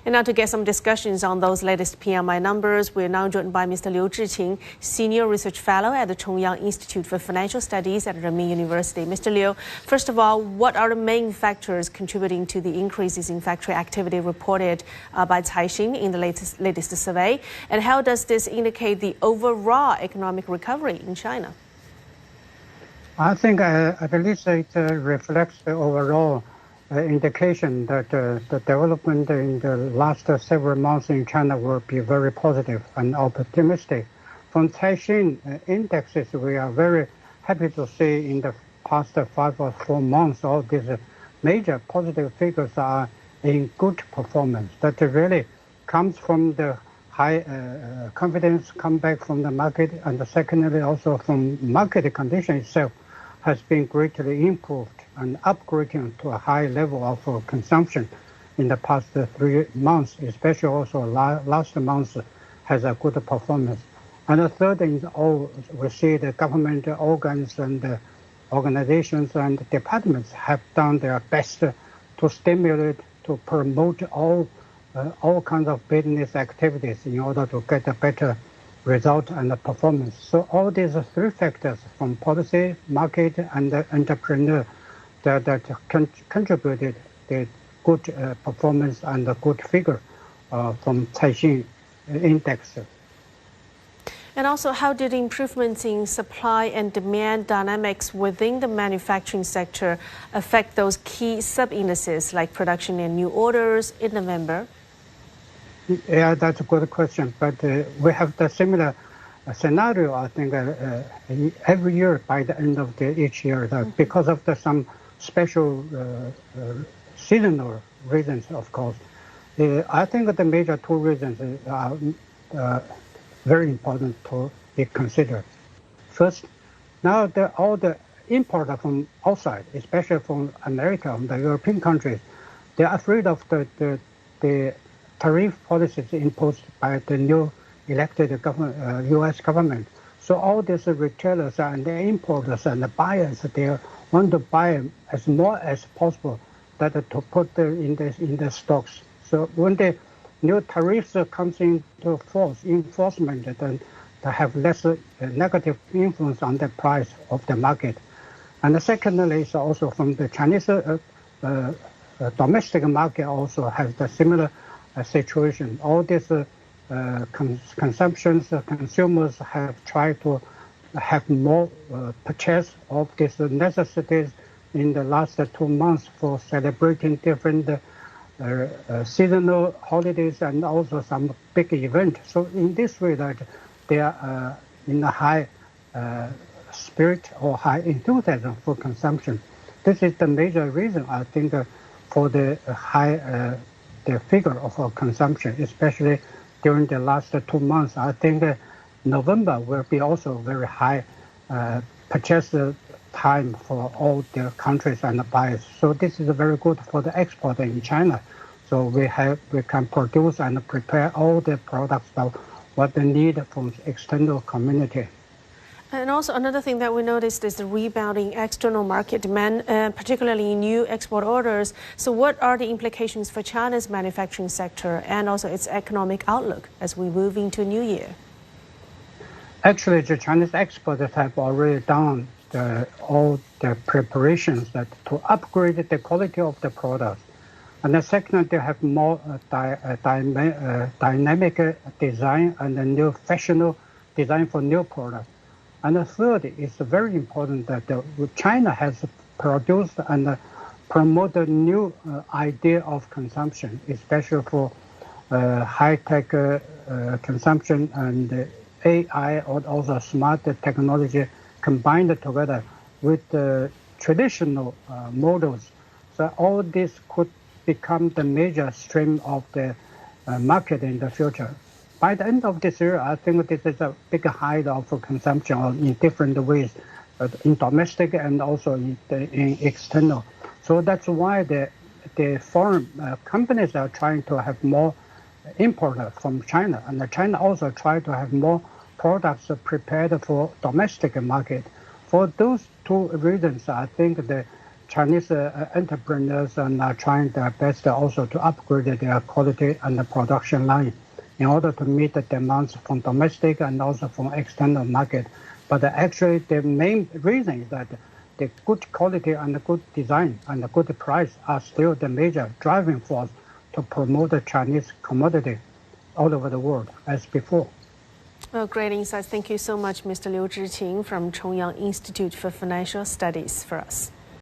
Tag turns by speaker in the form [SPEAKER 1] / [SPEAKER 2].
[SPEAKER 1] And now to get some discussions on those latest PMI numbers, we're now joined by Mr. Liu Zhiqin, Senior Research Fellow at the Chongyang Institute for Financial Studies at Renmin University. Mr. Liu, first of all, what are the main factors contributing to the increases in factory activity reported by Caixin in the latest survey? And how does this indicate the overall economic recovery in China?
[SPEAKER 2] I think I believe it reflects the overall indication that the development in the last several months in China will be very positive and optimistic. From Caixin indexes, we are very happy to see in the past 5 or 4 months, all these major positive figures are in good performance. That really comes from the high confidence come back from the market, and secondly also from market condition itself has been greatly improved and upgrading to a high level of consumption in the past 3 months, especially also last month has a good performance. And the third is we see the government organs and organizations and departments have done their best to stimulate, to promote all kinds of business activities in order to get a better result and performance. So all these 3 factors from policy, market, and entrepreneur that contributed the good performance and the good figure from Caixin index.
[SPEAKER 1] And also, how did improvements in supply and demand dynamics within the manufacturing sector affect those key sub-indices like production and new orders in November?
[SPEAKER 2] Yeah, that's a good question. But we have the similar scenario, I think, every year by the end of each year, that because of some special seasonal reasons, of course. I think the major 2 reasons are very important to be considered. First, now all the imports from outside, especially from America and the European countries, they are afraid of the tariff policies imposed by the new elected U.S. government. So all these retailers and the importers and the buyers, they want to buy as more as possible that to put in the stocks. So when the new tariffs comes into force, enforcement, then they have less negative influence on the price of the market. And secondly, is also from the Chinese domestic market also has the similar situation. All these consumers have tried to have more purchase of these necessities in the last 2 months for celebrating different seasonal holidays and also some big events. So in this way that they are in a high spirit or high enthusiasm for consumption. This is the major reason, I think, for the high the figure of our consumption, especially during the last 2 months. I think November will be also very high purchase time for all the countries and the buyers. So this is very good for the export in China. So we can produce and prepare all the products of what they need from the external community.
[SPEAKER 1] And also another thing that we noticed is the rebounding external market demand, particularly in new export orders. So what are the implications for China's manufacturing sector and also its economic outlook as we move into a new year?
[SPEAKER 2] Actually, the Chinese exporters have already done all the preparations to upgrade the quality of the products. And the second, they have more dynamic design and a new fashionable design for new products. And the third is very important that China has produced and promoted new idea of consumption, especially for high-tech consumption and AI or also smart technology combined together with the traditional models. So all this could become the major stream of the market in the future. By the end of this year, I think this is a big height of consumption in different ways, in domestic and also in external. So that's why the foreign companies are trying to have more import from China, and China also try to have more products prepared for domestic market. For those 2 reasons, I think the Chinese entrepreneurs are trying their best also to upgrade their quality and the production line in order to meet the demands from domestic and also from external market. But actually, the main reason is that the good quality and the good design and the good price are still the major driving force to promote the Chinese commodity all over the world as before.
[SPEAKER 1] Great insights. Thank you so much, Mr. Liu Zhiqin from Chongyang Institute for Financial Studies for us.